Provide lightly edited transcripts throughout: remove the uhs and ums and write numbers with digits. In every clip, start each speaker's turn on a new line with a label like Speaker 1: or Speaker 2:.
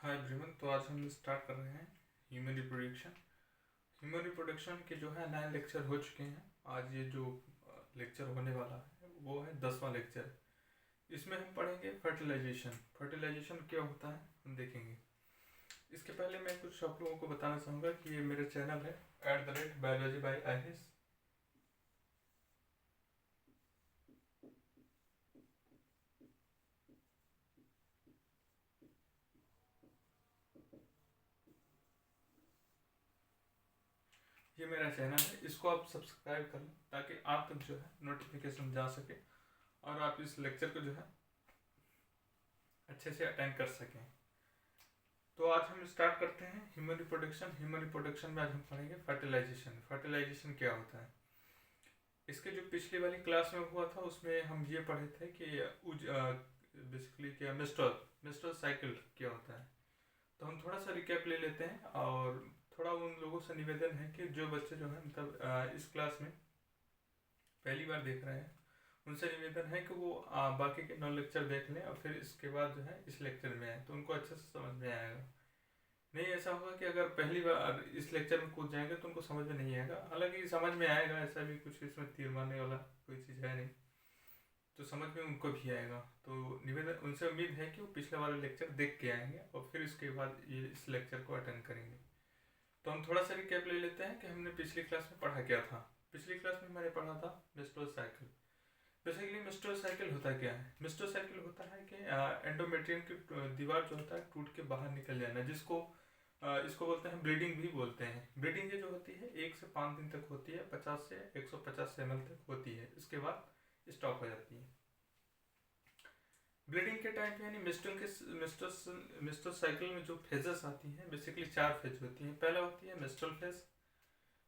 Speaker 1: Hi everyone. तो आज हम स्टार्ट कर रहे हैं ह्यूमन रिप्रोडक्शन। ह्यूमन रिप्रोडक्शन के जो है 9 लेक्चर हो चुके हैं। आज ये जो लेक्चर होने वाला है वो है 10वां लेक्चर। इसमें हम पढ़ेंगे फर्टिलाइजेशन। फर्टिलाइजेशन क्या होता है हम देखेंगे। इसके पहले मैं कुछ आप लोगों को बताना चाहूँगा कि ये मेरा चैनल है @biology by IAS। ये मेरा चैनल है, इसको आप सब्सक्राइब कर लें ताकि आप तक जो है नोटिफिकेशन जा सके और आप इस लेक्चर को जो है अच्छे से अटेंड कर सकें। तो आज हम स्टार्ट करते हैं ह्यूमन रिप्रोडक्शन। ह्यूमन रिप्रोडक्शन में आज हम पढ़ेंगे फर्टिलाइजेशन। फर्टिलाइजेशन क्या होता है। इसके जो पिछली वाली क्लास में हुआ था उसमें हम ये पढ़े थे कि बेसिकली क्या मेस्ट्रुअल साइकिल क्या होता है। तो हम थोड़ा सा रिकैप ले लेते हैं और थोड़ा उन लोगों से निवेदन है कि जो बच्चे जो है मतलब इस क्लास में पहली बार देख रहे हैं उनसे निवेदन है कि वो बाकी के 9 लेक्चर देख लें और फिर इसके बाद जो है इस लेक्चर में आए तो उनको अच्छे से समझ में आएगा। नहीं ऐसा होगा कि अगर पहली बार इस लेक्चर में कूद जाएंगे तो उनको समझ में नहीं आएगा। हालांकि समझ में आएगा, ऐसा भी कुछ इसमें तीर मारने वाला कोई चीज़ है नहीं, तो समझ में उनको भी आएगा। तो निवेदन उनसे उम्मीद है कि वो पिछले वाले लेक्चर देख के आएंगे और फिर इसके बाद ये इस लेक्चर को अटेंड करेंगे। तो हम थोड़ा सा रिकैप ले लेते हैं कि हमने पिछली क्लास में पढ़ा क्या था। पिछली क्लास में मैंने पढ़ा था menstrual cycle. Basically menstrual cycle होता क्या है। मेस्ट्रुअल साइकिल होता है कि एंडोमेट्रियम की दीवार जो होता है टूट के बाहर निकल जाना, जिसको इसको बोलते हैं ब्लीडिंग भी बोलते हैं। ब्लीडिंग ये जो होती है 1 से 5 दिन तक होती है, 50 से 150 ml तक होती है, इसके बाद स्टॉप हो जाती है। ब्लीडिंग के टाइम पे यानी मेस्ट्रुअल साइकिल में जो फेजेस आती हैं बेसिकली 4 फेज होती हैं। पहला होती है मेस्ट्रुअल फेज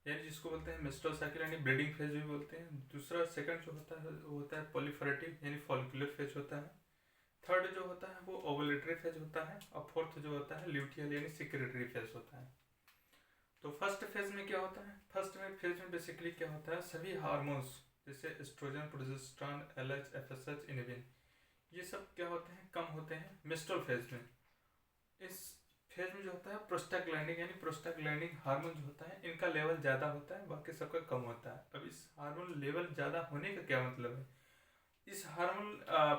Speaker 1: यानी जिसको बोलते हैं मेस्ट्रुअल साइकिल यानी ब्लीडिंग फेज भी बोलते हैं। दूसरा सेकंड जो होता है वो होता है पॉलीफेरेटिव यानी फॉलिकुलर फेज होता है। थर्ड जो होता है वो ओवुलेटरी फेज होता है और फोर्थ जो होता है ल्यूटियल यानी सिक्रेटरी फेज होता है। तो फर्स्ट फेज में क्या होता है। फर्स्ट में फेज में बेसिकली क्या होता है, सभी हार्मोन्स जैसे estrogen, progesterone, LH, FSH, inhibin ये सब क्या होते हैं, कम होते हैं मेस्ट्रुअल फेज में। इस फेज में जो होता है प्रोस्टाग्लैंडिन यानी प्रोस्टाग्लैंडिन हार्मोन जो होता है इनका लेवल ज़्यादा होता है, बाकी सबका कम होता है। अब इस हार्मोन लेवल ज़्यादा होने का क्या मतलब है। इस हार्मोन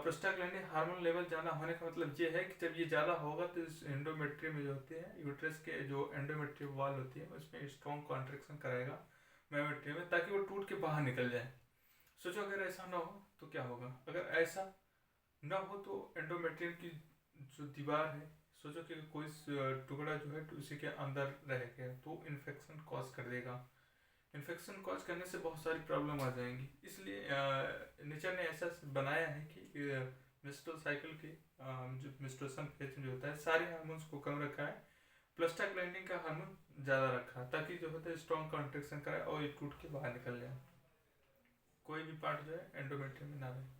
Speaker 1: प्रोस्टाग्लैंडिन हार्मोन लेवल ज़्यादा होने का मतलब ये है कि जब ये ज़्यादा होगा तो इस एंडोमेट्रियम में जो होती है यूट्रस के जो एंडोमेट्रियम वॉल होती है उसमें स्ट्रॉन्ग कॉन्ट्रैक्शन कराएगा मेयोमेट्रियम में, ताकि वो टूट के बाहर निकल जाए। सोचो अगर ऐसा ना हो तो क्या होगा। अगर ऐसा ना हो तो एंडोमेट्रियम की जो दीवार है, सोचो कि कोई टुकड़ा जो है उसी के अंदर रह गया तो इन्फेक्शन कॉज कर देगा। इन्फेक्शन कॉज करने से बहुत सारी प्रॉब्लम आ जाएंगी। इसलिए नेचर ने ऐसा बनाया है कि मेस्ट्रुअल साइकिल की जो मेंस्ट्रुएशन फेज में जो होता है सारे हार्मोन्स को कम रखा है, प्रोस्टाग्लैंडिन का हार्मोन ज़्यादा रखा है, ताकि जो होता है स्ट्रॉन्ग कॉन्ट्रैक्शन कराए और ये टूट के बाहर निकल जाए, कोई भी पार्ट जो है एंडोमेट्रियम में ना रहे।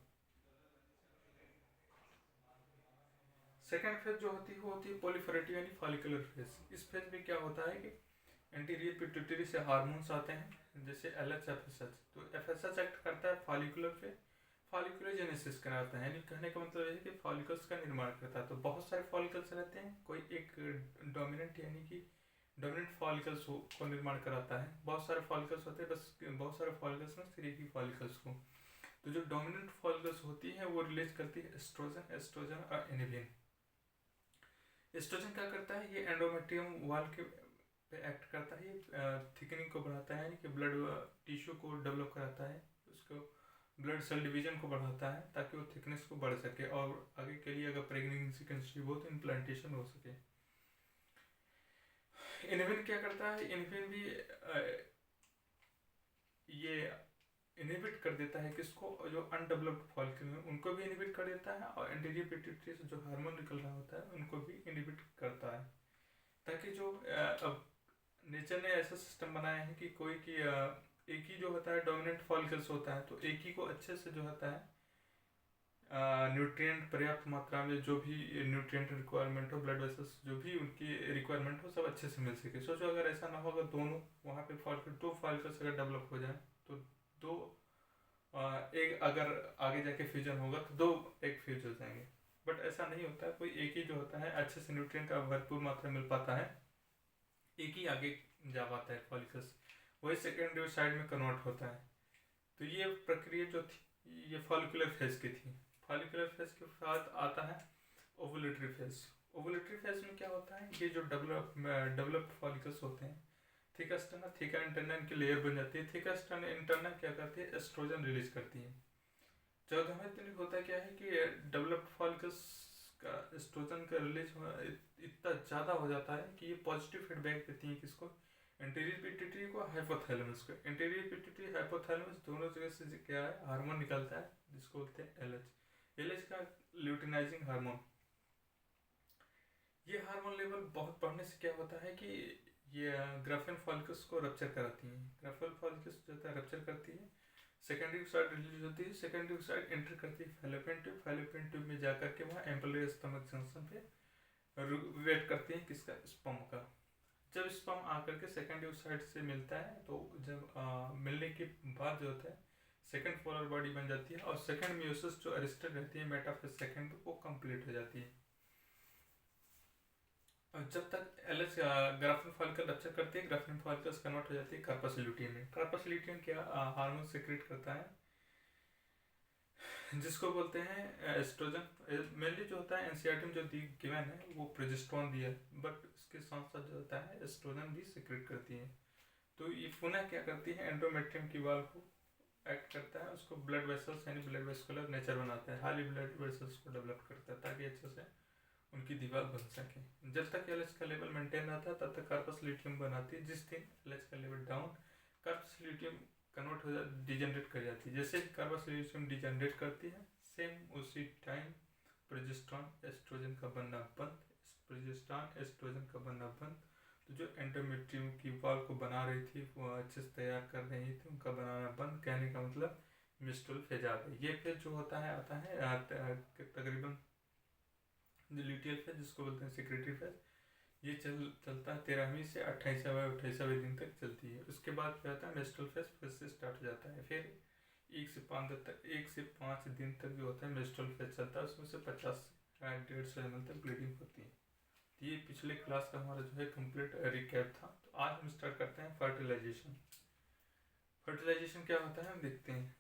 Speaker 1: सेकेंड फेज जो होती है वो होती है पॉलीफेरेटिव यानी फॉलिकुलर फेज। इस फेज में क्या होता है कि एंटीरियर पिट्यूटरी से हार्मोन्स आते हैं जैसे LH, FSH। तो FSH एक्ट करता है फॉलिकुलर पे, फॉलिकुलर जेनेसिस कराता है, यानी कहने का मतलब ये है कि फॉलिकल्स का निर्माण करता है। तो बहुत सारे फॉलिकल्स रहते हैं, कोई एक डोमिनेंट यानी कि डोमिनेंट फॉलिकल्स को निर्माण कराता है। बहुत सारे फॉलिकल्स होते हैं, बस बहुत सारे फॉलिकल्स में सिर्फ ही फॉलिकल्स को। तो जो डोमिनेंट फॉलिकल्स होती है वो रिलीज करती है एस्ट्रोजन और इनिबिन। एस्ट्रोजन क्या करता है, ये एंडोमेट्रियम वॉल के पे एक्ट करता है, थिकनिंग को बढ़ाता है यानी कि ब्लड टिश्यू को डेवलप कराता है, उसको ब्लड सेल डिवीजन को बढ़ाता है ताकि वो थिकनेस को बढ़ सके और आगे के लिए अगर प्रेगनेंसी कंसीव हो तो इम्प्लांटेशन हो सके। इनहिबिन क्या करता है, इनहिबिन भी ये इनहिबिट कर देता है किसको, जो अनडेवलप्ड फॉलिकल में उनको भी इनहिबिट कर देता है और एंटीरियर पिट्यूटरी से जो हार्मोन निकल रहा होता है उनको भी इनहिबिट करता है, ताकि जो अब नेचर ने ऐसा सिस्टम बनाया है कि कोई की एक ही जो होता है डोमिनेंट फॉलिकल्स होता है तो एक ही को अच्छे से जो होता है न्यूट्रिएंट पर्याप्त मात्रा में जो भी न्यूट्रिएंट रिक्वायरमेंट हो, ब्लड वेसल्स जो भी उनकी रिक्वायरमेंट हो सब अच्छे से मिल सके। सोचो अगर ऐसा ना होगा, दोनों वहाँ पे फॉलिकल 2 फॉलिकल्स अगर डेवलप हो जाए तो दो एक अगर आगे जाके फ्यूजन होगा तो 2 एक फ्यूज हो जाएंगे। बट ऐसा नहीं होता है, कोई एक ही जो होता है अच्छे से न्यूट्रिएंट का भरपूर मात्रा मिल पाता है, एक ही आगे जा पाता है फॉलिकल्स, वही सेकेंडरी साइड में कन्वर्ट होता है। तो ये प्रक्रिया जो थी ये फॉलिकुलर फेज की थी। फॉलिकुलर फेज के साथ आता है ओवुलेटरी फेज। ओवुलेटरी फेज में क्या होता है, ये जो डेवलप्ड फॉलिकल्स होते हैं, थीका स्टर्ना थीका इंटरना की लेयर बन जाती है। थीका स्टर्ना इंटरना क्या करती है, एस्ट्रोजन रिलीज करती है। 14वें दिन होता क्या है कि डेवलप्ड फॉलिकल्स का एस्ट्रोजन का रिलीज इतना ज़्यादा हो जाता है कि ये पॉजिटिव फीडबैक देती है किसको, एंटीरियर पिट्यूटरी को, हाइपोथैलेमस को। एंटीरियर पिट्यूटरी हाइपोथैलेमस दोनों जगह से क्या है, हार्मोन निकलता है जिसको बोलते हैं एलएच। एलएच का ल्यूटिनाइजिंग हार्मोन। ये हार्मोन लेवल बहुत बढ़ने से क्या होता है कि ये ग्राफिन फॉलिकल्स को रप्चर कराती हैं। ग्राफिन फॉलिकल्स जो है रप्चर करती है, सेकेंडरी साइड रिलीज होती है, सेकेंडरी साइड एंटर करती है फैलोपियन ट्यूब। फैलोपियन ट्यूब में जाकर के वहाँ एम्पलरी स्टमक जंक्शन पे वेट करती है किसका, स्पर्म का। जब स्पर्म आकर के सेकेंडरी साइड से मिलता है तो जब मिलने के बाद जो होता है सेकेंड पोलर बॉडी बन जाती है, और सेकेंड मियोसिस जो अरेस्टेड रहती है मेटाफेज सेकेंड वो कंप्लीट हो जाती है। और जब तक एलएच ग्राफिन फॉलिकल रप्चर करती है, ग्राफिन फॉलिकल्स कन्वर्ट हो जाती है कार्पस ल्यूटियम में। कार्पस ल्यूटियम क्या हार्मोन सिक्रेट करता है जिसको बोलते हैं एस्ट्रोजन। मेनली जो होता है एनसीईआरटी में जो गिवन है वो प्रोजेस्टेरोन दिया है, बट इसके साथ साथ जो होता है एस्ट्रोजन भी सिक्रेट करती है। तो ये पुनः क्या करती है, एंडोमेट्रियम की वॉल को एक्ट करता है, उसको ब्लड वेसल्स यानी ब्लड वेस्कुलर नेचर बनाता है, हाली ब्लड वेसल्स को डेवलप करता है ताकि अच्छे से उनकी दीवार बन सके। जब तक एलएच का लेवल मेंटेन रहता है तब तक कार्पस ल्यूटियम बनाती है। जिस दिन एलएच का level down, corpus luteum convert हो जाती, डिजेनरेट कर जाती है। जैसे कार्बस ल्यूटियम डिजेनरेट करती है, सेम उसी टाइम प्रोजेस्टेरोन एस्ट्रोजन का बनना बंद। प्रोजेस्टेरोन एस्ट्रोजन का बनना बंद, तो जो एंडोमेट्रियम की वॉल को बना रही थी, वो अच्छे से तैयार कर रही थी, उनका बनाना बंद। कहने का मतलब मिस्ट्रल फेज आ गई। ये फेज जो होता है आता है तकरीबन जो ल्यूटियल फेज जिसको बोलते हैं सेक्रेटरी फेज, ये चलता है 13वीं से 28वें दिन तक चलती है। उसके बाद क्या होता है, मेस्ट्रुअल फेज फिर से स्टार्ट हो जाता है। फिर 1 से 5 दिन तक जो होता है मेस्ट्रुअल फेज चलता है, उसमें से 50 से 150 ml तक ब्लीडिंग होती है। तो ये पिछले क्लास का हमारा जो है कंप्लीट रिकैप था। तो आज हम स्टार्ट करते हैं फर्टिलाइजेशन। फर्टिलाइजेशन क्या होता है हम देखते हैं।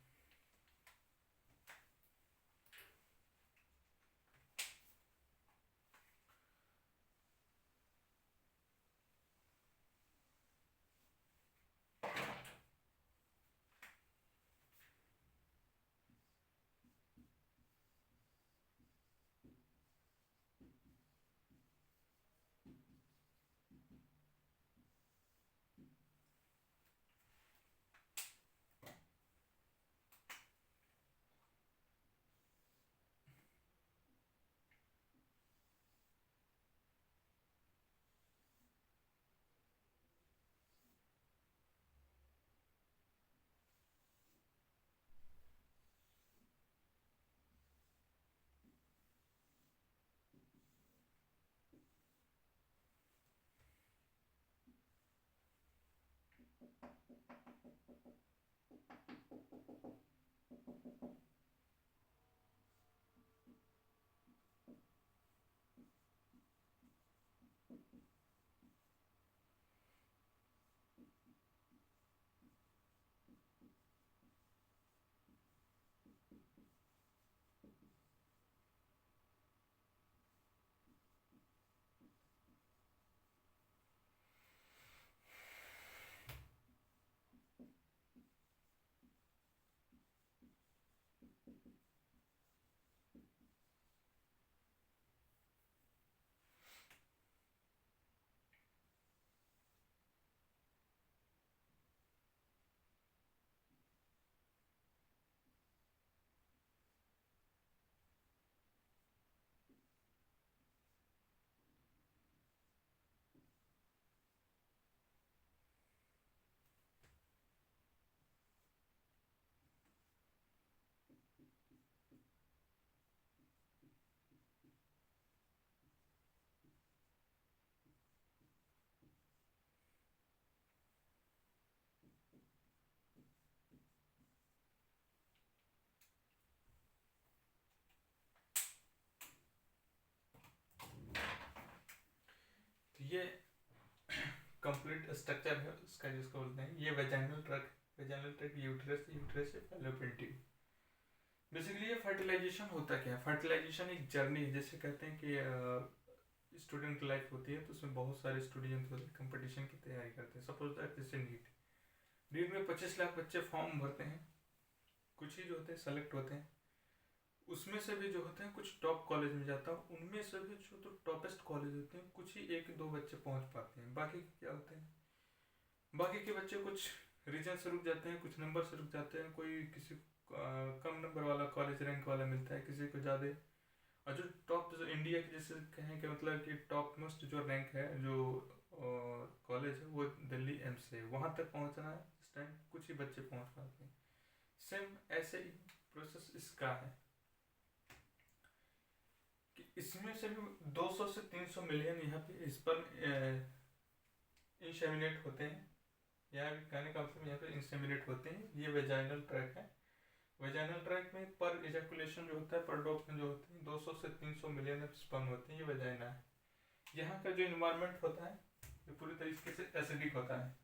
Speaker 1: ये कंप्लीट स्ट्रक्चर है उसका जिसको बोलते हैं, ये वेजाइनल ट्रैक्ट, यूट्रस, यूट्रस से फैलोपियन ट्यूब। बेसिकली ये फर्टिलाइजेशन होता क्या है? फर्टिलाइजेशन एक जर्नी है। जैसे कहते हैं कि स्टूडेंट लाइफ होती है तो उसमें बहुत सारे स्टूडेंट होते हैं, कंपटीशन की तैयारी करते हैं। सपोज दैट जैसे नीट में 25 लाख बच्चे फॉर्म भरते हैं, कुछ ही जो होते हैं सेलेक्ट होते हैं, उसमें से भी जो होते हैं कुछ टॉप कॉलेज में जाता है, उनमें से भी जो तो टॉपेस्ट कॉलेज होते हैं कुछ ही 1-2 बच्चे पहुंच पाते हैं। बाकी क्या होते हैं, बाकी के बच्चे कुछ रीजन से रुक जाते हैं, कुछ नंबर से रुक जाते हैं, कोई किसी कम नंबर वाला कॉलेज रैंक वाला मिलता है, किसी को ज़्यादा। और जो टॉप, जो इंडिया के जैसे कहें कि मतलब कि टॉप मोस्ट जो रैंक है, जो कॉलेज है वो दिल्ली एम्स है, वहाँ तक पहुँचना है इस टाइम कुछ ही बच्चे पहुँच पाते हैं। सेम ऐसे ही प्रोसेस इसका है कि इसमें से भी 200 से 300 मिलियन यहाँ पे इस पर इंसेमिनेट होते हैं। यहाँ भी कहने का मतलब यहाँ पे इंसेमिनेट होते हैं। ये वेजाइनल ट्रैक है। वेजाइनल ट्रैक में पर इजैकुलेशन जो होता है, पर ड्रॉप में जो होते हैं 200 से 300 मिलियन स्पर्म होते हैं। ये वेजाइना है। यहाँ का जो इन्वायरमेंट होता है ये पूरी तरीके से एसिडिक होता है।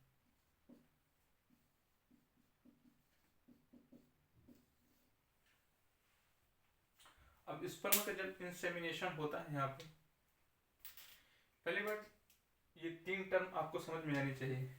Speaker 1: अब स्पर्म का जब इंसेमिनेशन होता है, यहाँ पे पहली बार ये 3 टर्म आपको समझ में आनी चाहिए।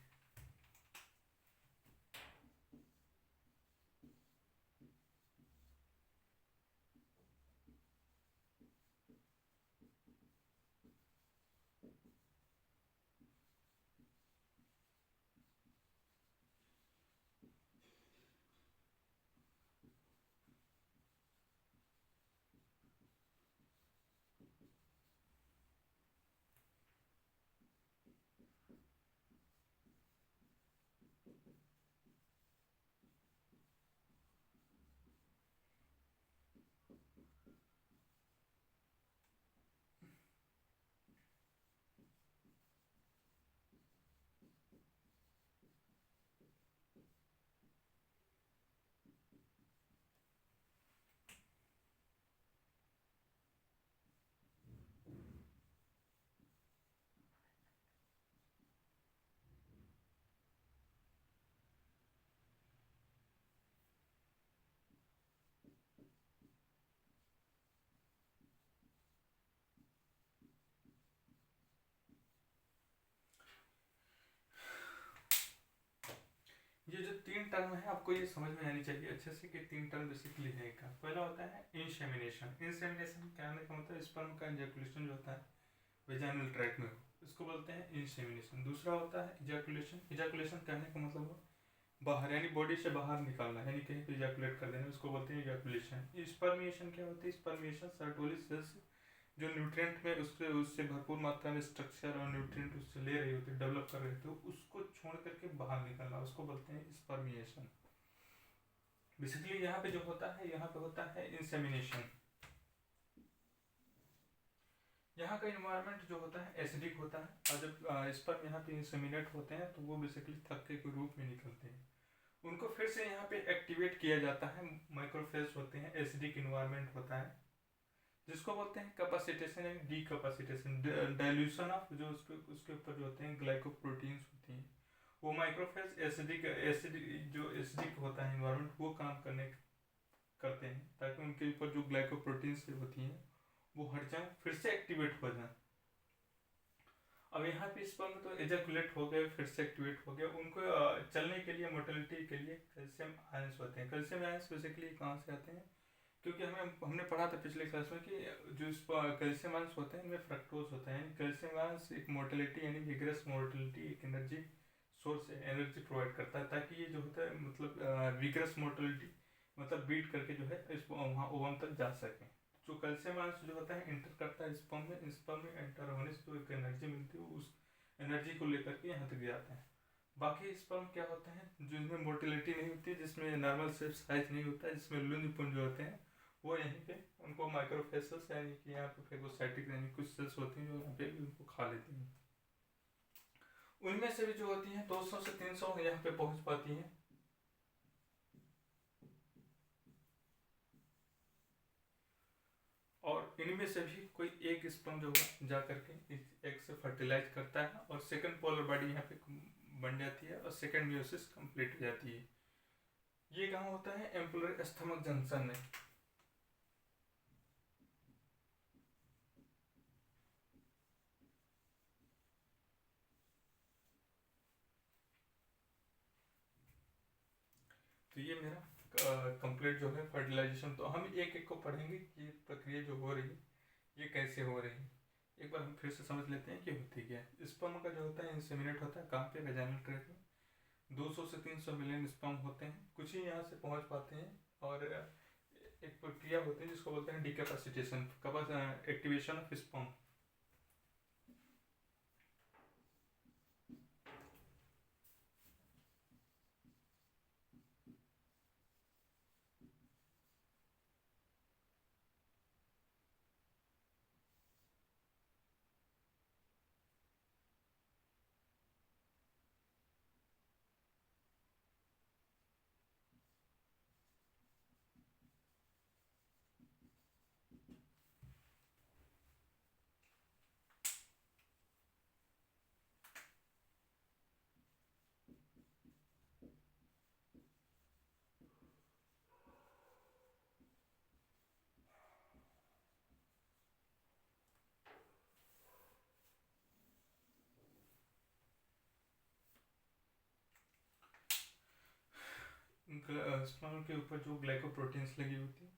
Speaker 1: ये जो 3 टर्म है आपको ये समझ में आनी चाहिए अच्छे से कि 3 टर्म बेसिकली है क्या। पहला होता है इंसेमिनेशन। इंसेमिनेशन कहने का मतलब स्पर्म का इजैकुलेशन जो होता है वेजाइनल ट्रैक में हो, इसको बोलते हैं इंसेमिनेशन। दूसरा होता है इजैकुलेशन। इजैकुलेशन कहने का मतलब हो बाहर, यानी बॉडी से बाहर निकालना, यानी कहीं पे इजैकुलेट कर देना, उसको बोलते हैं इजैकुलेशन। स्पर्मिएशन क्या होती है? स्पर्मिएशन सर्टोली सेल्स जो न्यूट्रिएंट में उससे भरपूर मात्रा में स्ट्रक्चर और न्यूट्रिएंट उससे ले रही होती है, डेवलप कर रही होती है, उसको छोड़ करके बाहर निकलना, उसको बोलते हैं स्पर्मिएशन। बेसिकली यहाँ पे जो होता है, यहाँ पे होता है इंसेमिनेशन। यहाँ का इन्वायरमेंट जो होता है एसिडिक होता है, और जब स्पर्म यहाँ पे इंसेमिनेट होते हैं तो वो बेसिकली थक्के के रूप में निकलते हैं। उनको फिर से यहाँ पे एक्टिवेट किया जाता है। माइक्रोफेज होते हैं, एसिडिक इन्वायरमेंट होता है, जिसको बोलते हैं कैपेसिटेशन एंड डीकैपेसिटेशन, डाइल्यूशन ऑफ जो उसके ऊपर जो होते हैं ग्लाइकोप्रोटीन्स होती हैं, वो माइक्रोफेज एसिडिक जो एसिडिक होता है इन्वायरमेंट वो काम करते हैं, ताकि उनके ऊपर जो ग्लाइकोप्रोटीन्स होती हैं वो हट जाए, फिर से एक्टिवेट हो जाए। अब यहाँ पे स्पर्म तो एजैकुलेट हो गए, फिर से एक्टिवेट हो गया, उनको चलने के लिए, मोटिलिटी के लिए कैल्शियम आयंस होते हैं। कैल्शियम आयंस बेसिकली कहाँ से आते हैं? क्योंकि हमने पढ़ा था पिछले क्लास में कि जो कैल्शियम आयंस होते हैं इनमें फ्रक्टोज होता है। कैल्शियम आयंस एक मोटिलिटी यानी विग्रस मोटिलिटी, एक एनर्जी सोर्स है, एनर्जी प्रोवाइड करता है, ताकि ये जो होता है मतलब विग्रस मोटिलिटी मतलब बीट करके जो है इस वहाँ ओवम तक जा सके। जो कैल्शियम आयंस जो होता है इंटर करता है स्पर्म में एंटर होने से जो एक एनर्जी मिलती है उस एनर्जी को लेकर के यहाँ तक जाते हैं। बाकी स्पर्म क्या होते हैं जिनमें मोटिलिटी नहीं होती, जिसमें नॉर्मल शेप साइज नहीं होता है, जिसमें लुंज पुंज होते हैं, वो यहीं पे उनको माइक्रोफेसल्स यानी कि यहाँ पे फेगोसाइटिक यानी कुछ सेल्स होती हैं जो यहाँ पे उनको खा लेती हैं। उनमें से भी जो होती हैं 200 से 300 यहाँ पे पहुँच पाती हैं। और इनमें से भी कोई एक स्पर्म जो होगा जा करके इस एग से फर्टिलाइज करता है और सेकंड पोलर बॉडी यहाँ पे बन जाती है और सेकंड मियोसिस कंप्लीट हो जाती है। ये कहाँ होता है? एम्पुलर स्टमक जंक्शन में। तो ये मेरा कंप्लीट जो है फर्टिलाइजेशन। तो हम एक एक को पढ़ेंगे कि ये प्रक्रिया जो हो रही है ये कैसे हो रही है। एक बार हम फिर से समझ लेते हैं कि होती क्या है। स्पर्म का जो होता है इंसेमिनेट होता है कहाँ पे? वेजाइनल ट्रैक्ट में। 200 से 300 मिलियन स्पर्म होते हैं, कुछ ही यहाँ से पहुँच पाते हैं। और एक प्रक्रिया होती है जिसको बोलते हैं डिकैपेसिटेशन, एक्टिवेशन ऑफ स्पर्म। स्पर्म के ऊपर जो ग्लाइकोप्रोटीन्स लगी होती है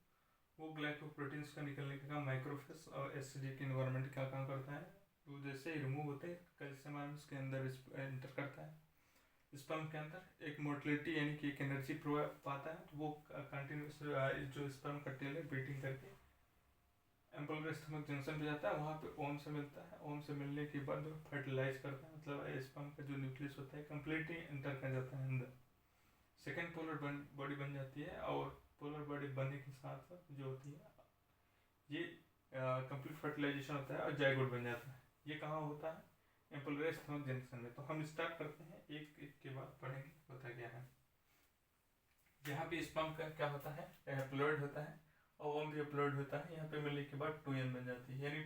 Speaker 1: वो ग्लाइकोप्रोटीन्स का निकलने का काम माइक्रोफेस और एसिडिक इन्वायरमेंट क्या काम करता है? तो जैसे ही रिमूव होते हैं कैल्शियम आयंस के अंदर एंटर करता है स्पर्म के अंदर, एक मोटिलिटी यानी कि एक एनर्जी पाता है। तो वो कंटिन्यूस जो स्पर्म का टेल है बीटिंग करके एम्पुलर स्टमक जंक्शन पे जाता है, वहाँ पे ओम से मिलता है। ओम से मिलने के बाद जो फर्टिलाइज करता है, मतलब स्पर्म का जो न्यूक्लियस होता है कम्प्लीटली एंटर कर जाता है अंदर। सेकेंड पोलर बॉडी बन जाती है और पोलर बॉडी बनने के साथ साथ जो होती है ये कंप्लीट फर्टिलाइजेशन होता है और जाइगोट बन जाता है। ये कहाँ होता है? एम्पुलर स्टमक जंक्शन में। तो हम स्टार्ट करते हैं, एक एक के बाद पढ़ेंगे होता क्या है। यहाँ पे स्पर्म का क्या होता है? हैप्लॉइड होता है और ओम भी हैप्लॉइड होता है। यहाँ पे मिलने के बाद 2n बन जाती है, यानी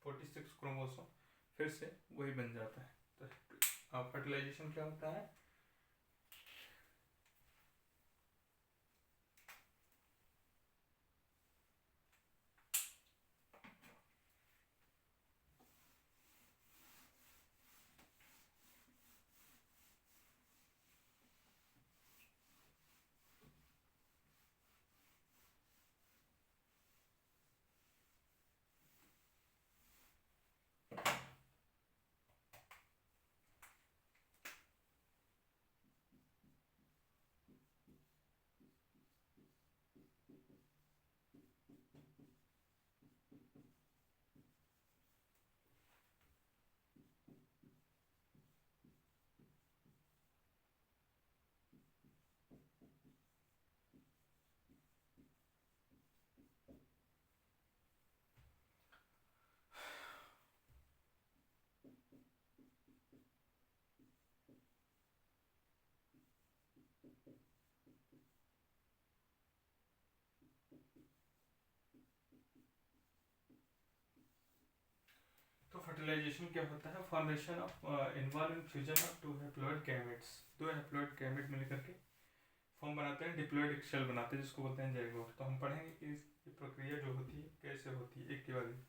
Speaker 1: 46 क्रोमोसोम फिर से वही बन जाता है। तो फर्टिलाइजेशन क्या होता है? तो फर्टिलाइजेशन क्या होता है? Formation of involve in fusion of two haploid gametes. दो हैप्लॉइड गैमेट मिलकर के फॉर्म बनाते हैं, डिप्लॉइड एक शेल बनाते हैं जिसको बोलते हैं जाइगोट। तो हम पढ़ेंगे कि इस प्रक्रिया जो होती है कैसे होती है एक के बाद एक।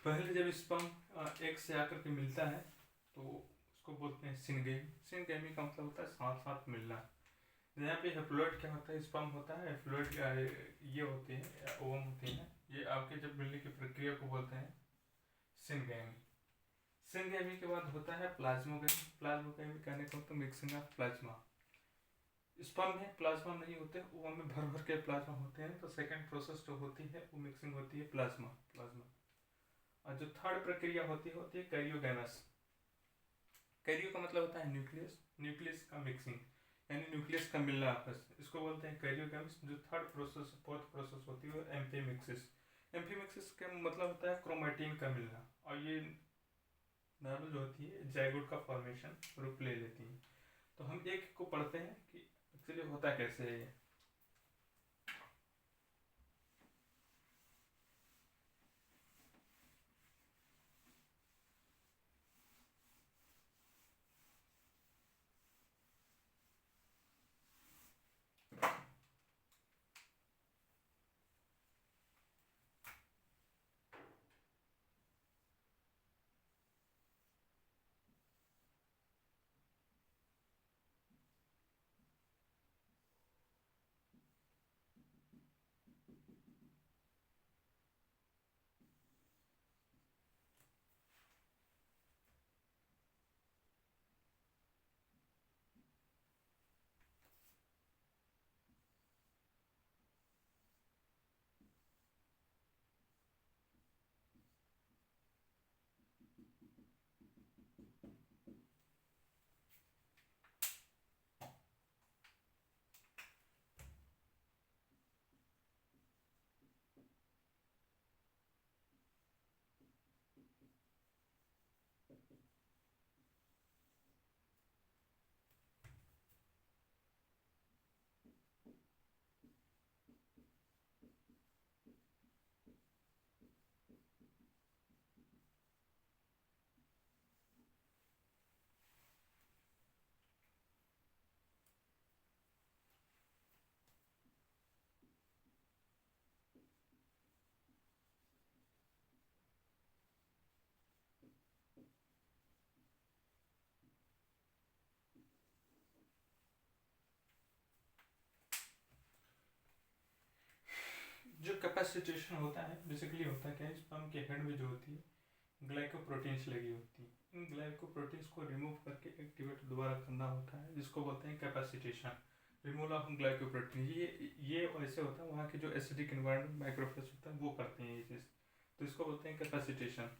Speaker 1: पहले जब स्पर्म एग से आकर के मिलता है तो उसको बोलते हैं सिनगेमी। सिनगेमी का मतलब होता है साथ साथ मिलना। यहाँ पे हेप्लॉइड क्या होता है, स्पर्म होता है, हेप्लॉइड ये होते हैं ओवम होते हैं, ये आपके जब मिलने की प्रक्रिया को बोलते हैं सिनगेमी। सिनगेमी के बाद होता है प्लाज्मोगेमी। प्लाज्मोगेमी कहने का मतलब मिक्सिंग ऑफ प्लाज्मा। स्पर्म में प्लाज्मा नहीं होते, ओवम में भर भर के प्लाज्मा होते हैं, तो सेकंड प्रोसेस जो होती है वो मिक्सिंग होती है प्लाज्मा। और जो थर्ड प्रक्रिया होती है कैरियोगेनस। कैरियो का मतलब होता है न्यूक्लियस, न्यूक्लियस का मिक्सिंग यानी न्यूक्लियस का मिलना आपस, इसको बोलते हैं कैरियोगेनस। जो थर्ड प्रोसेस फोर्थ प्रोसेस होती है एम्फीमिक्सिस। एम्फीमिक्सिस का मतलब होता है क्रोमैटिन का मिलना, और ये नॉर्मल जो होती है जाइगोट का फॉर्मेशन रूप ले लेती है। तो हम एक को पढ़ते हैं कि एक्चुअली होता कैसे है ये। जो कैपेसिटेशन होता है बेसिकली होता क्या है, स्पर्म के हेड में जो होती है ग्लाइकोप्रोटीन्स लगी होती है। इन ग्लाइकोप्रोटीन्स को रिमूव करके एक्टिवेट दोबारा करना होता है, जिसको बोलते हैं कैपेसिटेशन, रिमूवल ऑफ ग्लाइकोप्रोटीन। ये वैसे होता है वहाँ के जो एसिडिक एनवायरनमेंट माइक्रोफेज होता है वो करते हैं ये चीज़, तो इसको बोलते हैं कैपेसिटेशन।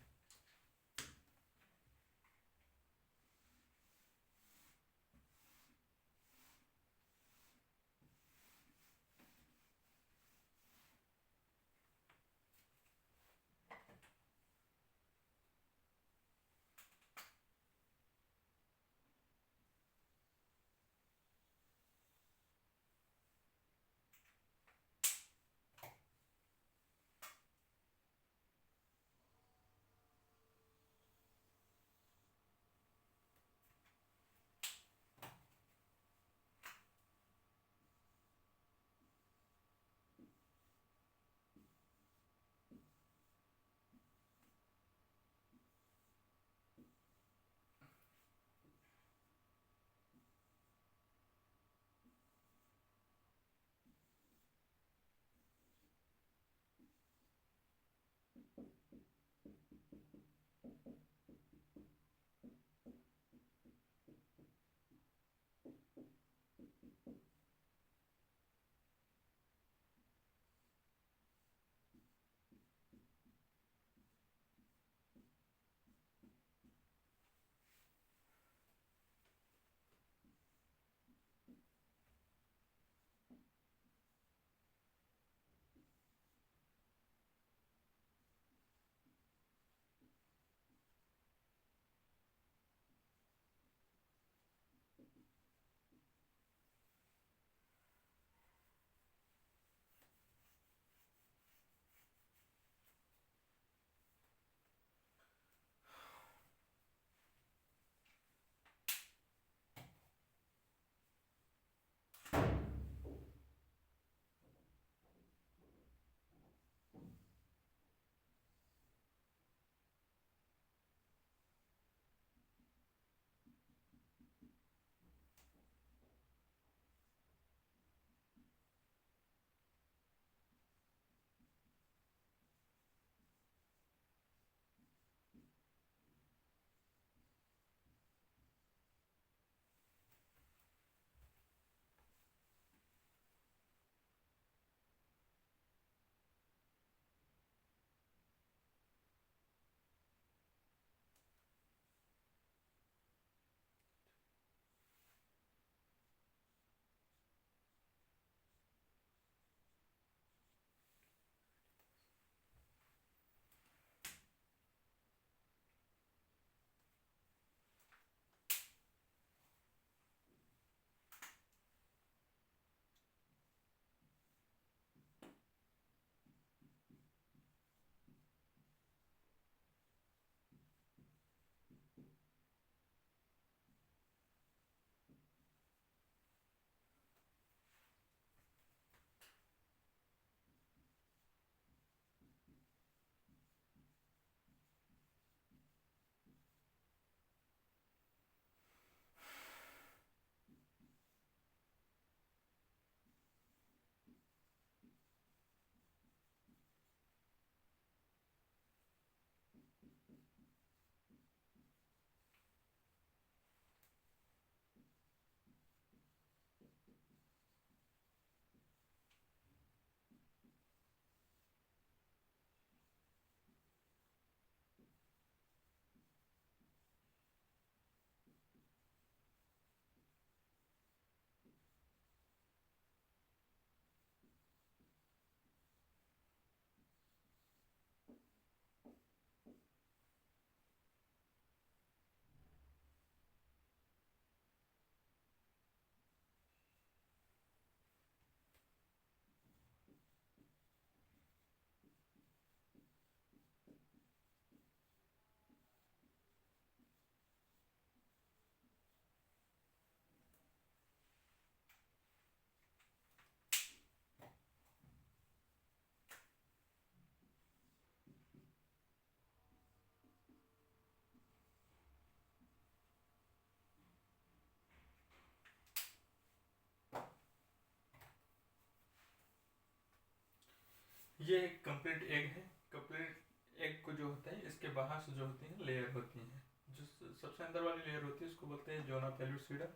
Speaker 1: ये एक कंप्लीट एग है। कंप्लीट एग को जो होता है, इसके बाहर से जो होती हैं लेयर होती हैं, जो सबसे अंदर वाली लेयर होती है उसको बोलते हैं जोना पेलुसिडा।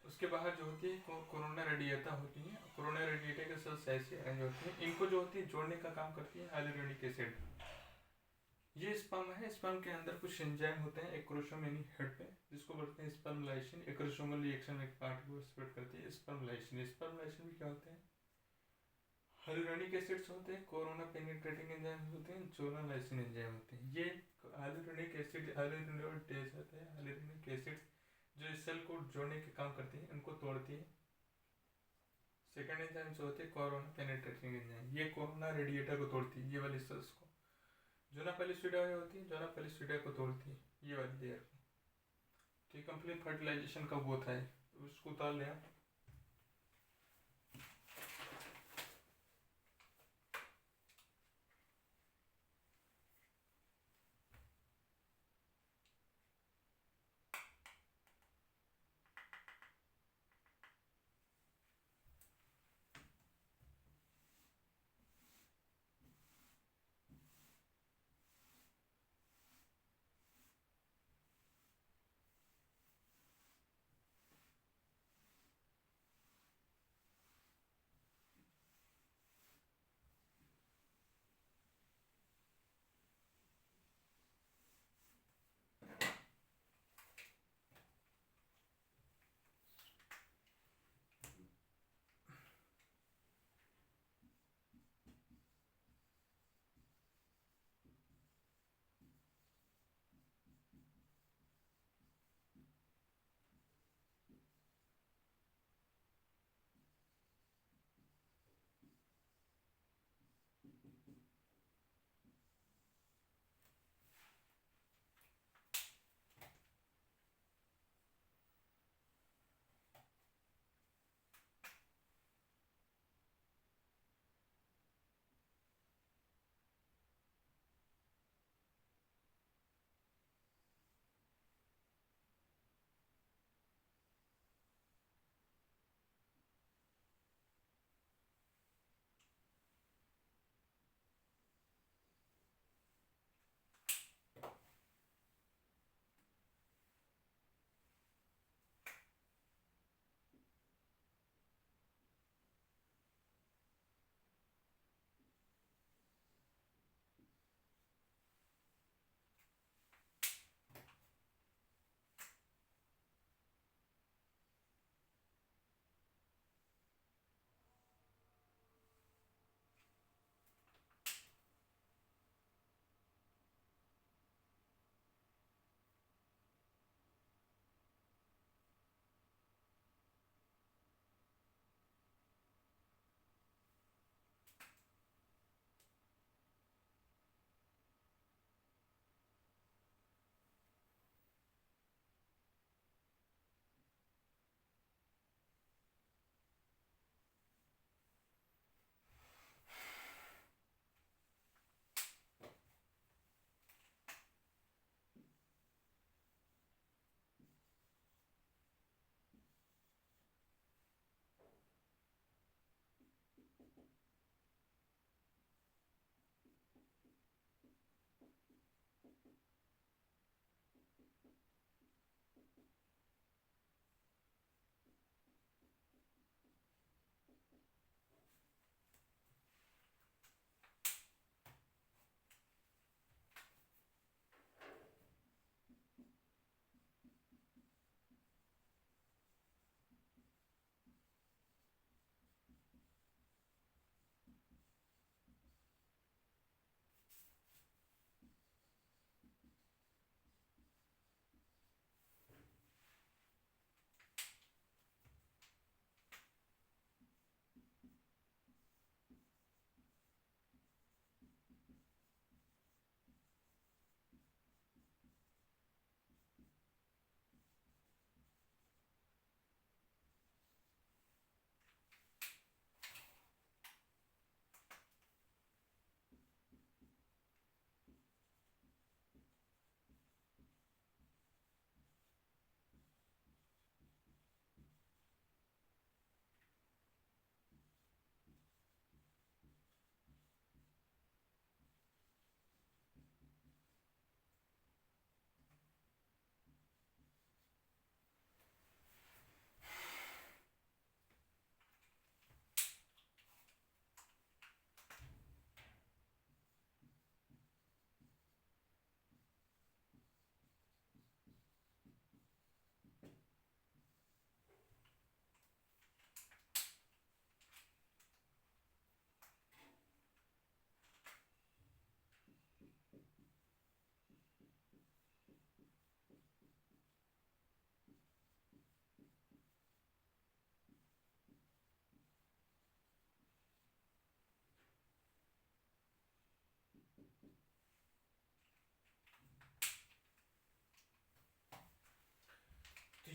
Speaker 1: उसके बाहर जो होती है कोरोना रेडिएटा होती है। कोरोना रेडिएटा के सेल्स ऐसे अरेंज होती हैं। इनको जो होती है जोड़ने का काम करती है हाइलुरोनिक एसिड। ये स्पर्म है। स्पर्म के अंदर कुछ एंजाइम होते हैं एक्रोसोम यानी हेड पे, जिसको बोलते हैं स्पर्म लाइसिन। एक्रोसोमल रिएक्शन में एक पार्ट को स्प्रेड करती है स्पर्म लाइसिन। स्पर्म लाइसिन भी क्या होते हैं? हाइलुरोनिक एसिड्स होते हैं। कोरोना पेनिट्रेटिंग एंजाइम होते हैं। जोना लाइसिन एंजाइम होते हैं। ये हाइलुरोनिक एसिड हाइलुरोनिडेज होते हैं। हाइलुरोनिक एसिड जो इस सेल को जोड़ने के काम करती है, इनको तोड़ती है। सेकेंड एंजाइम जो होते हैं कोरोना पेनिट्रेटिंग एंजाइम, ये कोरोना रेडिएटर को तोड़ती है, ये वाली सेल्स को। जोना पेलिसिडा होती है, जोना पेलिसिडा को तोड़ती है ये वाली लेयर को। तो ये कंप्लीट फर्टिलाइजेशन का वो था, उसको उतार लें आप।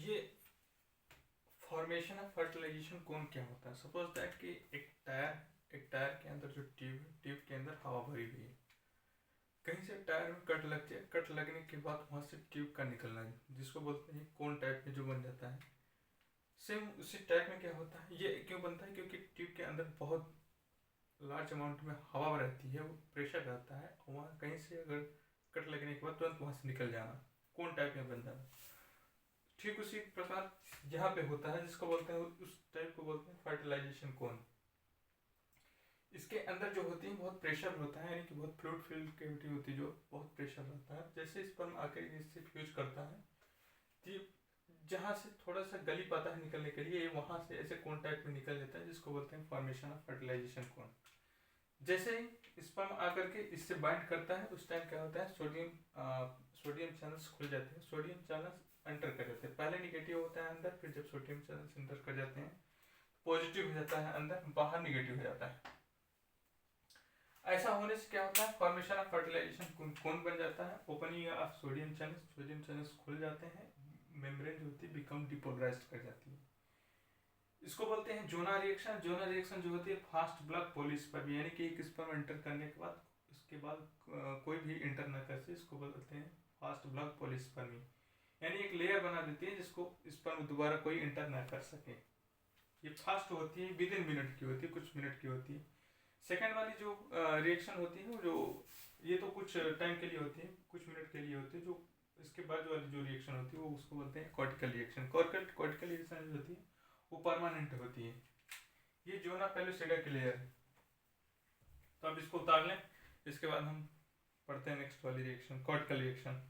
Speaker 1: ये फॉर्मेशन ऑफ फर्टिलाइजेशन कोन क्या होता है? सपोज दैट कि एक टायर के अंदर जो ट्यूब के अंदर हवा भरी हुई है, कहीं से टायर में कट लगती है, कट लगने के बाद वहाँ से ट्यूब का निकलना है, जिसको बोलते हैं कोन टाइप में जो बन जाता है। सेम उसी टाइप में क्या होता है, ये क्यों बनता है? क्योंकि ट्यूब के अंदर बहुत लार्ज अमाउंट में हवा रहती है, वो प्रेशर रहता है, और वहाँ कहीं से अगर कट लगने के बाद तुरंत वहाँ से निकल जाना, कोन टाइप में बन जाना। ठीक उसी प्रकार यहाँ पे होता है, जिसको बोलते हैं, उस टाइप को बोलते हैं फर्टिलाइजेशन कोन। इसके अंदर जो होती है बहुत प्रेशर होता है, यानी कि बहुत फ्लूइड फिल्ड कैविटी होती है, जो बहुत प्रेशर रहता है। जैसे स्पर्म आकर इससे फ्यूज करता है, तो जहाँ से थोड़ा सा गली पाता है निकलने के लिए, वहाँ से ऐसे कोन टाइप में निकल जाता है, जिसको बोलते हैं फॉर्मेशन ऑफ फर्टिलाइजेशन कोन। जैसे ही स्पर्म आकर के इससे बाइंड करता है, उस टाइम क्या होता है, सोडियम चैनल्स खुल जाते हैं, सोडियम चैनल्स एंटर कर जाते हैं। पहले निगेटिव होता है अंदर, फिर जब सोडियम चैनल्स एंटर कर जाते हैं, पॉजिटिव हो जाता है अंदर, बाहर निगेटिव हो जाता है। ऐसा होने से क्या होता है, फॉर्मेशन ऑफ फर्टिलाइजेशन कोन बन जाता है। ओपनिंग ऑफ सोडियम चैनल्स खुल जाते हैं, मेम्ब्रेन जो होती है बिकम डिपोलराइज्ड कर जाती है। इसको बोलते हैं जोना रिएक्शन। जोना रिएक्शन जो होती है फास्ट ब्लॉक पॉलीस्पर्मी, यानी कि एक स्पर्म एंटर करने के बाद उसके बाद कोई भी इंटर न कर से, इसको बोलते हैं फास्ट ब्लॉक पॉलीस्पर्मी, यानी एक लेयर बना देती है जिसको स्पर्म दोबारा कोई इंटर ना कर सके। ये फास्ट होती है, विद इन मिनट की होती है, कुछ मिनट की होती है। सेकेंड वाली जो रिएक्शन होती है, जो ये तो कुछ टाइम के लिए होती है, कुछ मिनट के लिए होती है। जो इसके बाद वाली जो रिएक्शन होती है, वो उसको बोलते हैं कॉर्टिकल रिएक्शन। कॉर्टिकल रिएक्शन जो होती है वो परमानेंट होती है। ये जोना पेलोसिडा की लेयर है। तो अब इसको उतार लें, इसके बाद हम पढ़ते हैं नेक्स्ट वाली रिएक्शन, कॉर्टिकल रिएक्शन।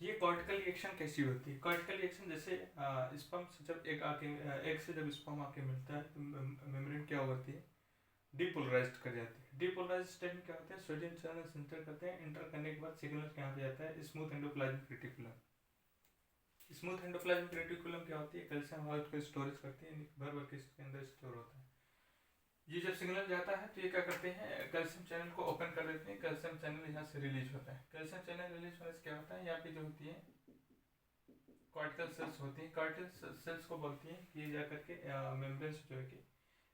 Speaker 1: ये कॉर्टिकल रिएक्शन कैसी होती है? कॉर्टिकल रिएक्शन जैसे स्पर्म से जब एग से जब स्पर्म आके मिलता है तो मेम्ब्रेन क्या होती है, डिपोलराइज्ड कर जाती है। डिपोलराइज्ड स्टेट में क्या होता है, सोडियम चैनल इंटर करते हैं, इंटर करने के बाद सिग्नल कहाँ पे जाता है, smooth endoplasmic reticulum. Smooth endoplasmic reticulum क्या होती है, कैल्शियम हाइड्रेट को स्टोरेज करती है, भर भर के इसके अंदर स्टोर होता है। ये जब सिग्नल जाता है तो ये क्या करते हैं, कैल्शियम चैनल को ओपन कर देते हैं, कैल्शियम चैनल यहाँ से रिलीज होता है। कैल्शियम चैनल रिलीज होने से क्या होता है, यहाँ पे जो होती है कॉर्टिकल सेल्स होती हैं, कॉर्टिकल सेल्स को बोलती हैं कि जा करके मेम्ब्रेन से जो है कि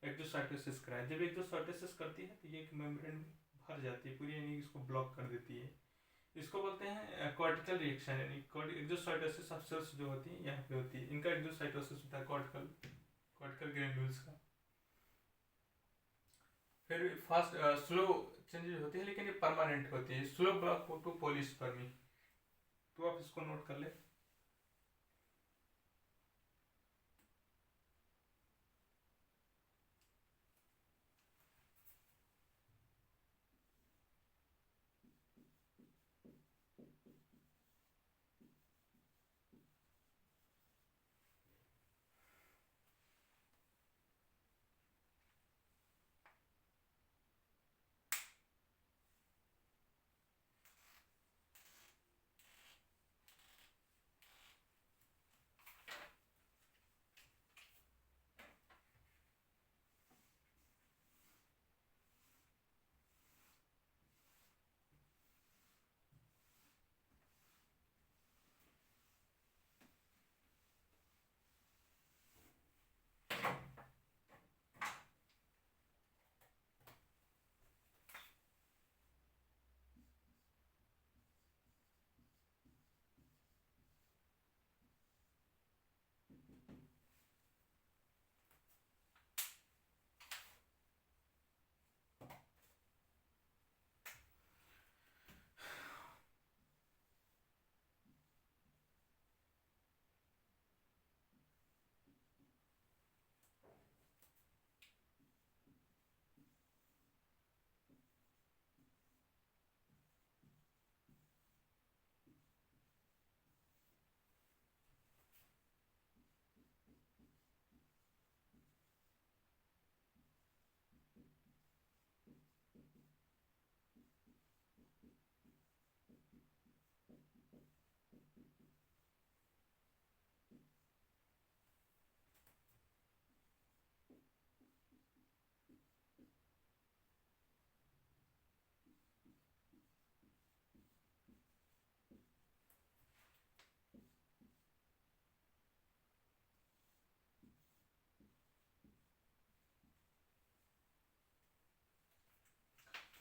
Speaker 1: एक्सोसाइटोसिस कराए। जब एक्सोसाइटोसिस करती है तो ये मेम्ब्रेन भर जाती है पूरी, यानी इसको ब्लॉक कर देती है। इसको बोलते हैं कॉर्टिकल रिएक्शन, यानी एक्सोसाइटोसिस ऑफ सेल्स जो होती है यहाँ पे होती है। इनका एक्सोसाइटोसिस होता है कॉर्टिकल ग्रैन्यूल्स का। फिर फास्ट स्लो चेंजेस होती है, लेकिन ये परमानेंट होती है। स्लो ब्लॉक टू पॉलीस्पर्मी, तो आप इसको नोट कर ले।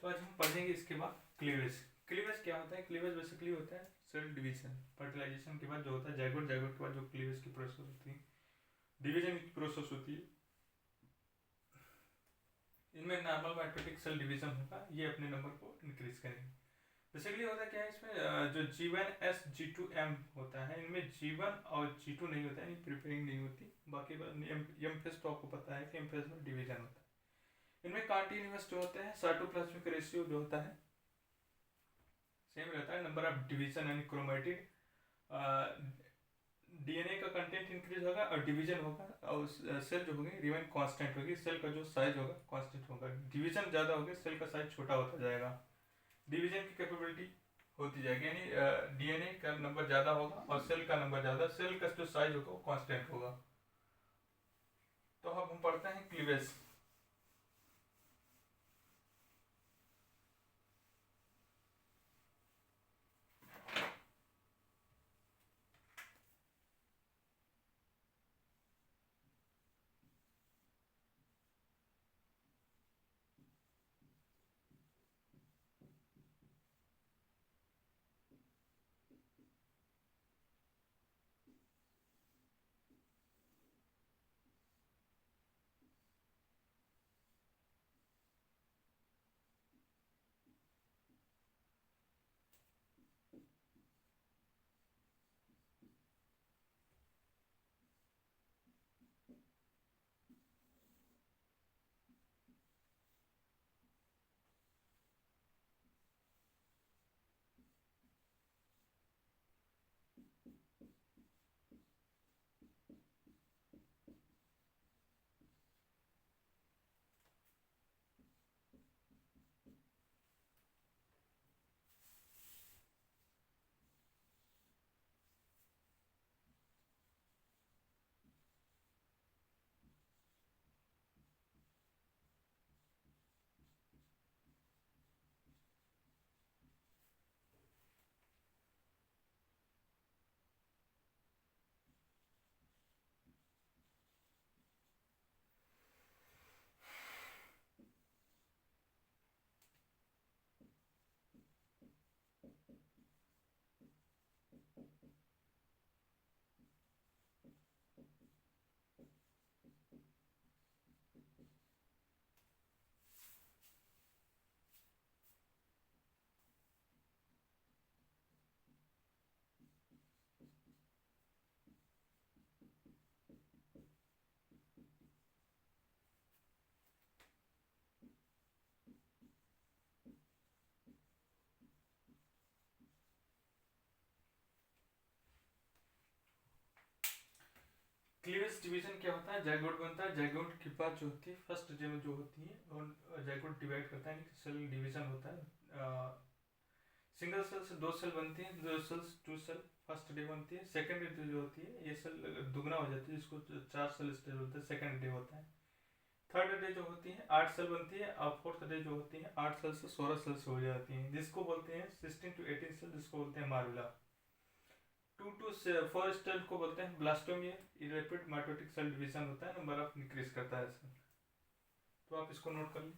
Speaker 1: तो आज हम पढ़ेंगे इसके बाद क्लीवेज। क्लीवेज क्या होता है? क्लीवेज बेसिकली होता है सेल डिवीजन। फर्टिलाइजेशन के बाद जो होता है जाइगोट, जाइगोट के बाद जो क्लीवेज की प्रोसेस होती है, डिवीजन की प्रोसेस होती है, इनमें नॉर्मल माइटोटिक सेल डिवीजन होगा, ये अपने नंबर को इंक्रीज करेंगे। बेसिकली होता क्या है इसमें, जो G1S G2M होता है, इनमें G1 और G2 नहीं होता है, प्रिपेयरिंग नहीं होती। बाकी एम फेज तो आपको पता है कि एम फेज में डिवीजन होता है। इनमें कंटिन्यूअस जो होते हैं साइटोप्लाज्मिक रेशियो जो होता है सेम रहता है, नंबर ऑफ डिवीजन यानी क्रोमेटिड, डीएनए का कंटेंट इंक्रीज होगा और डिवीजन होगा, और सेल जो होगी रिमेन कांस्टेंट होगी, सेल का जो साइज होगा कांस्टेंट होगा। डिवीजन ज़्यादा होगा, सेल का साइज छोटा होता जाएगा, डिवीजन की कैपेबिलिटी होती जाएगी, यानी डीएनए का नंबर ज़्यादा होगा और सेल का नंबर ज़्यादा, सेल का जो साइज होगा वो कांस्टेंट होगा। तो अब हम पढ़ते हैं क्लीवेज। क्लीवेज डिवीजन क्या होता है? जाइगोट बनता है, जाइगोट के बाद जो होती है फर्स्ट जेम जो होती है और जाइगोट डिवाइड करता है, सेल डिवीजन होता है। सिंगल सेल से दो सेल बनती हैं, दो cells two cell first day बनती है। सेकेंड डे जो होती है ये सेल दुगना हो जाती है, जिसको चार सेल स्टेज बोलते हैं, सेकेंड डे होता है। थर्ड डे जो होती है 8 सेल बनती है, और फोर्थ डे जो होती है 8 सेल से 16 सेल से हो जाती है, जिसको बोलते हैं 16 to 18 सेल, जिसको बोलते हैं मार्विला। 2 to 4 स्टेज को बोलते हैं blastomere, rapid mitotic cell division होता है, नंबर ऑफ इंक्रीज करता है सेल। तो आप इसको नोट कर लें।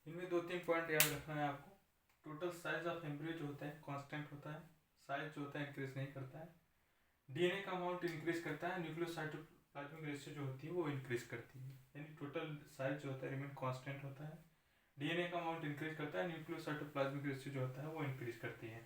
Speaker 1: इनमें दो तीन पॉइंट याद रखना है आपको। टोटल साइज ऑफ एम्ब्रियो जो होता है कांस्टेंट होता है, साइज जो होता है इंक्रीज नहीं करता है। डीएनए का अमाउंट इंक्रीज करता है, न्यूक्लियोसाइटोप्लाज्मिक रेशियो जो होती है वो इंक्रीज करती है, यानी टोटल साइज जो होता है रिमेन कांस्टेंट होता है। डीएनए का अमाउंट इंक्रीज करता है, न्यूक्लियोसाइटोप्लाज्मिक रेशियो जो होता है वो इंक्रीज करती है।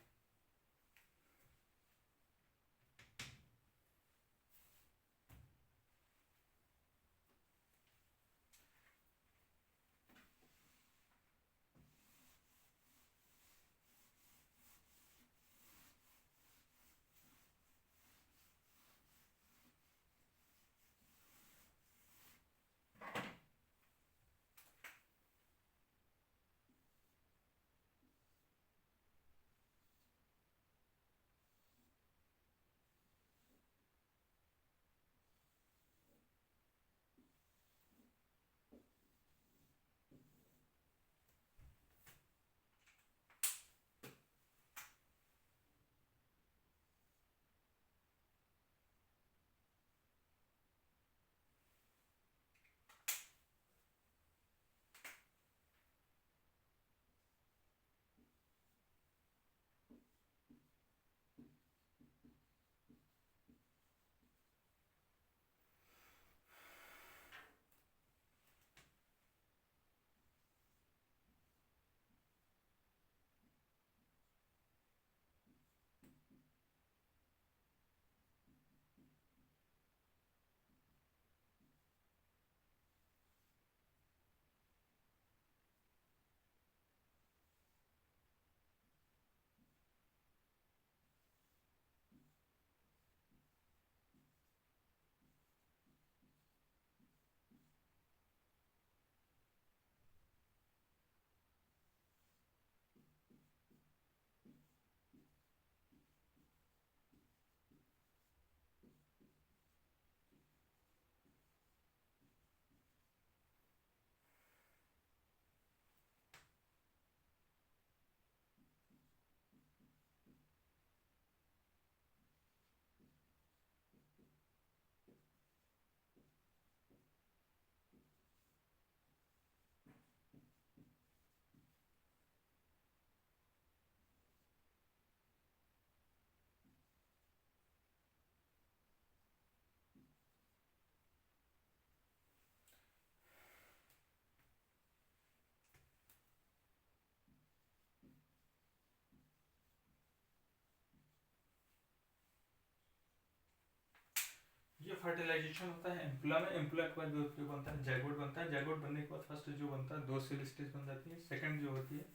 Speaker 1: ये फर्टिलाइजेशन होता है एम्पुला में। एम्पुला के बाद जो बनता है जाइगोट बनता है। जाइगोट बनने के बाद फर्स्ट जो बनता है दो सेल स्टेज बन जाती है। सेकंड जो होती है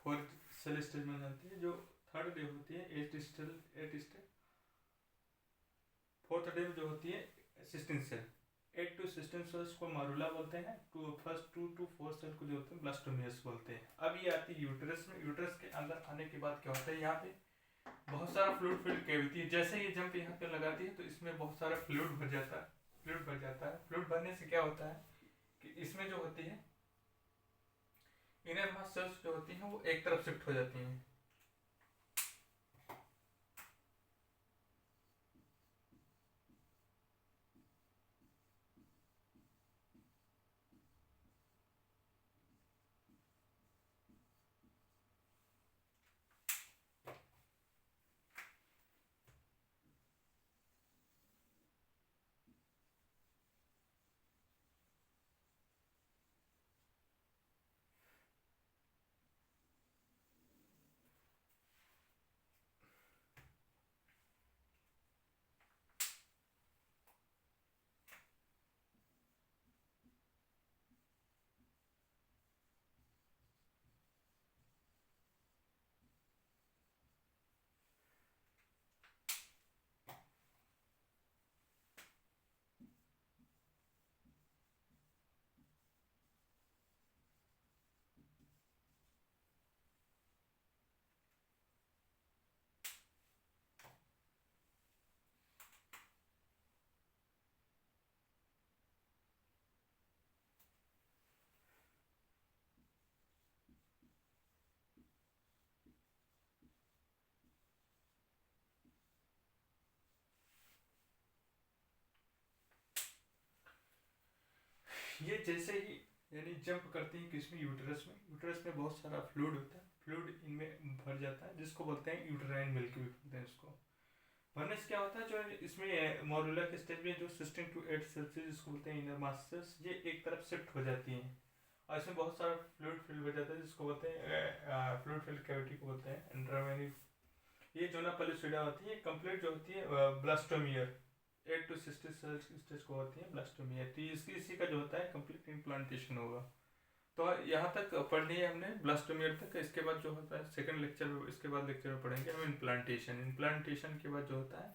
Speaker 1: 4 सेल स्टेज में जाती है। जो थर्ड डे होती है 8 स्टेज, फोर्थ डे जो होती है 16 सेल। 8 to 16 सेल्स को मारूला बोलते हैं। फर्स्ट 2 to 4 सेल को जो होते हैं ब्लास्टोमियस बोलते हैं। अब ये आती है यूट्रस में। यूट्रस के अंदर आने के बाद क्या होता है, यहाँ पे बहुत सारा फ्लूइड फिल्ड कैविटी है। जैसे ये जंप यहाँ पे लगाती है तो इसमें बहुत सारा फ्लूइड भर जाता है। फ्लूइड भरने से क्या होता है कि इसमें जो होती है इनर मास सेल्स जो होती हैं वो एक तरफ शिफ्ट हो जाती हैं। ये जैसे ही यानी जंप करती है किसमें, यूट्रस में बहुत सारा फ्लूइड होता है। फ्लूइड इनमें भर जाता है जिसको बोलते हैं यूट्राइन मिल्क भी बोलते हैं इसको। भरने से क्या होता है, जो इसमें मॉड्यूला के स्टेज में जो 16 to 8 सेल्स जिसको बोलते हैं इनर मास सेल्स, ये एक तरफ शिफ्ट हो जाती हैं और इसमें बहुत सारा फ्लूइड फिल्ड हो जाता है जिसको बोलते हैं फ्लूइड फिल्ड कैविटी को बोलते हैं इंट्रावेनिक। ये जोना पेलुसिडा होती है कंप्लीट जो होती है ब्लास्टोमियर। 8 to 60 सेल्स स्टेज को होती है ब्लास्टोमियर। तो इसी का जो होता है कंप्लीट इम्प्लांटेशन होगा। तो यहाँ तक पढ़ लिया हमने ब्लास्टोमियर तक। इसके बाद जो होता है सेकंड लेक्चर में, इसके बाद लेक्चर में पढ़ेंगे हम इम्प्लांटेशन के बाद जो होता है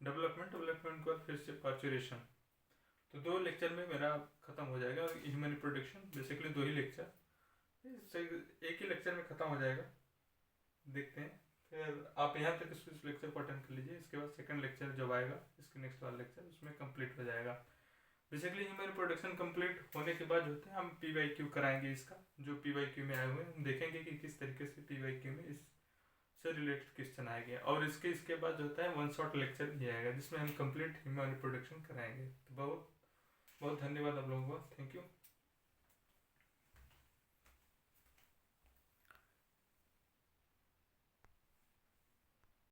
Speaker 1: डेवलपमेंट के बाद फिर से पार्चुरेशन। तो 2 लेक्चर में मेरा खत्म हो जाएगा ह्यूमन रिप्रोडक्शन। बेसिकली 2 ही लेक्चर, एक ही लेक्चर में खत्म हो जाएगा। देखते हैं, फिर आप यहाँ तक इस लेक्चर को अटेंड कर लीजिए। इसके बाद सेकंड लेक्चर जब आएगा, इसके नेक्स्ट वाला लेक्चर, उसमें कंप्लीट हो जाएगा। बेसिकली ह्यूमन रिप्रोडक्शन कंप्लीट होने के बाद जो होता है हम PYQ कराएंगे। इसका जो PYQ में आए हुए हैं हम देखेंगे कि किस तरीके से PYQ में इससे रिलेटेड क्वेश्चन आएंगे। और इसके बाद जो होता है 1 शॉट लेक्चर भी आएगा जिसमें हम कंप्लीट ह्यूमन रिप्रोडक्शन कराएंगे। तो बहुत बहुत धन्यवाद आप लोगों का। Thank you.